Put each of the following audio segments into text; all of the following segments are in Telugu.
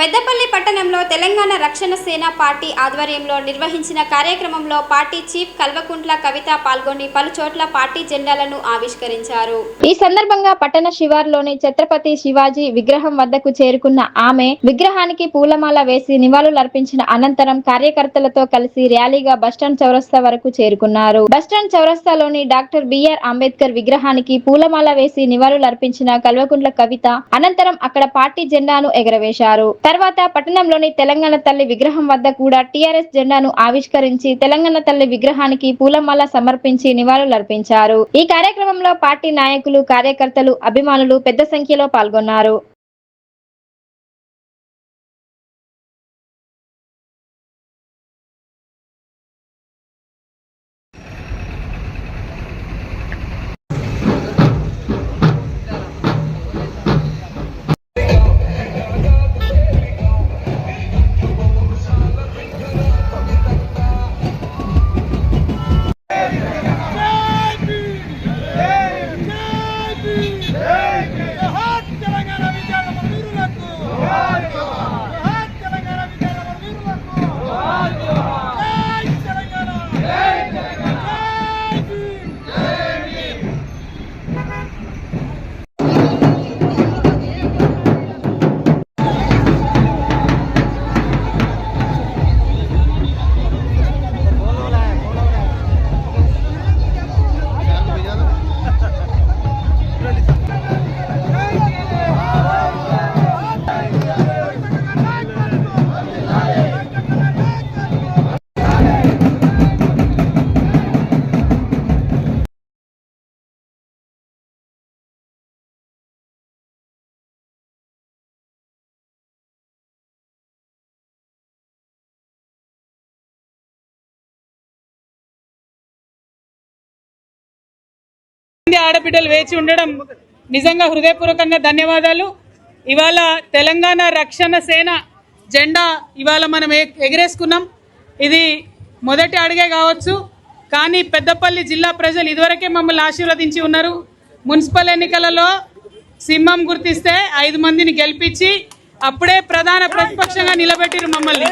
పెద్దపల్లి పట్టణంలో తెలంగాణ రక్షణ సేన పార్టీ ఆధ్వర్యంలో నిర్వహించిన కార్యక్రమంలో పార్టీ చీఫ్ కల్వకుంట్ల కవిత పాల్గొని పలు చోట్ల పార్టీ జెండాలను ఆవిష్కరించారు. ఈ సందర్భంగా పట్టణ శివార్లోని ఛత్రపతి శివాజీ విగ్రహం వద్దకు చేరుకున్న ఆమె విగ్రహానికి పూలమాల వేసి నివాళులర్పించిన అనంతరం కార్యకర్తలతో కలిసి ర్యాలీగా బస్టాండ్ చౌరస్తా వరకు చేరుకున్నారు. బస్టాండ్ చౌరస్తాలోని డాక్టర్ బిఆర్ అంబేద్కర్ విగ్రహానికి పూలమాల వేసి నివాళులర్పించిన కల్వకుంట్ల కవిత అనంతరం అక్కడ పార్టీ జెండాను ఎగరవేశారు. తర్వాత పట్టణంలోని తెలంగాణ తల్లి విగ్రహం వద్ద కూడా టీఆర్ఎస్ జెండాను ఆవిష్కరించి తెలంగాణ తల్లి విగ్రహానికి పూలమాల సమర్పించి నివాళులర్పించారు. ఈ కార్యక్రమంలో పార్టీ నాయకులు, కార్యకర్తలు, అభిమానులు పెద్ద సంఖ్యలో పాల్గొన్నారు. ఆడబిడ్డలు వేచి ఉండడం నిజంగా హృదయపూర్వకంగా ధన్యవాదాలు. ఇవాళ తెలంగాణ రక్షణ సేన జెండా ఇవాళ మనం ఎగరేసుకున్నాం. ఇది మొదటి అడుగే కావచ్చు, కానీ పెద్దపల్లి జిల్లా ప్రజలు ఇదివరకే మమ్మల్ని ఆశీర్వదించి ఉన్నారు. మున్సిపల్ ఎన్నికలలో సింహం గుర్తిస్తే 5 మందిని గెలిపించి అప్పుడే ప్రధాన ప్రతిపక్షంగా నిలబెట్టిరు మమ్మల్ని.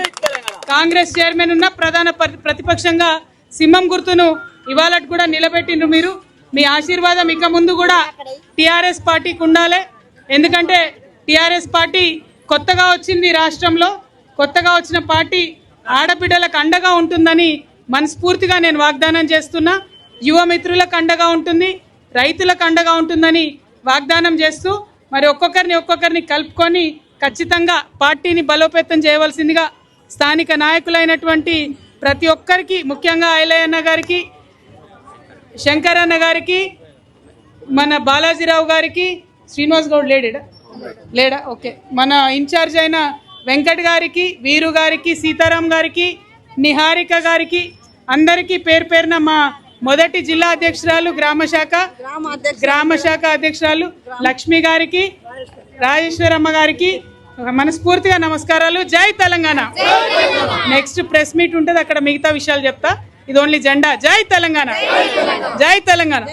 కాంగ్రెస్ చైర్మన్ ఉన్న ప్రధాన ప్రతిపక్షంగా సింహం గుర్తును ఇవాళ కూడా నిలబెట్టిండ్రు మీరు. మీ ఆశీర్వాదం ఇక ముందు కూడా టీఆర్ఎస్ పార్టీకి ఉండాలి. ఎందుకంటే టీఆర్ఎస్ పార్టీ కొత్తగా వచ్చింది రాష్ట్రంలో. కొత్తగా వచ్చిన పార్టీ ఆడబిడ్డలకు అండగా ఉంటుందని మనస్ఫూర్తిగా నేను వాగ్దానం చేస్తున్నా. యువ మిత్రులకు అండగా ఉంటుంది, రైతులకు అండగా ఉంటుందని వాగ్దానం చేస్తూ మరి ఒక్కొక్కరిని కలుపుకొని ఖచ్చితంగా పార్టీని బలోపేతం చేయవలసిందిగా స్థానిక నాయకులైనటువంటి ప్రతి ఒక్కరికి, ముఖ్యంగా ఐలయ్యన్న గారికి, శంకరన్న గారికి, మన బాలాజీరావు గారికి, శ్రీనివాస్ గౌడ్ లేడా ఓకే, మన ఇన్ఛార్జ్ అయిన వెంకట్ గారికి, వీరు గారికి, సీతారాం గారికి, నిహారిక గారికి, అందరికీ పేరు పేరున మా మొదటి జిల్లా అధ్యక్షురాలు గ్రామ శాఖ అధ్యక్షురాలు లక్ష్మి గారికి, రాజేశ్వరమ్మ గారికి మనస్ఫూర్తిగా నమస్కారాలు. జై తెలంగాణ. నెక్స్ట్ ప్రెస్ మీట్ ఉంటుంది, అక్కడ మిగతా విషయాలు చెప్తా. ఇది ఓన్లీ జెండా. జై తెలంగాణ, జై తెలంగాణ.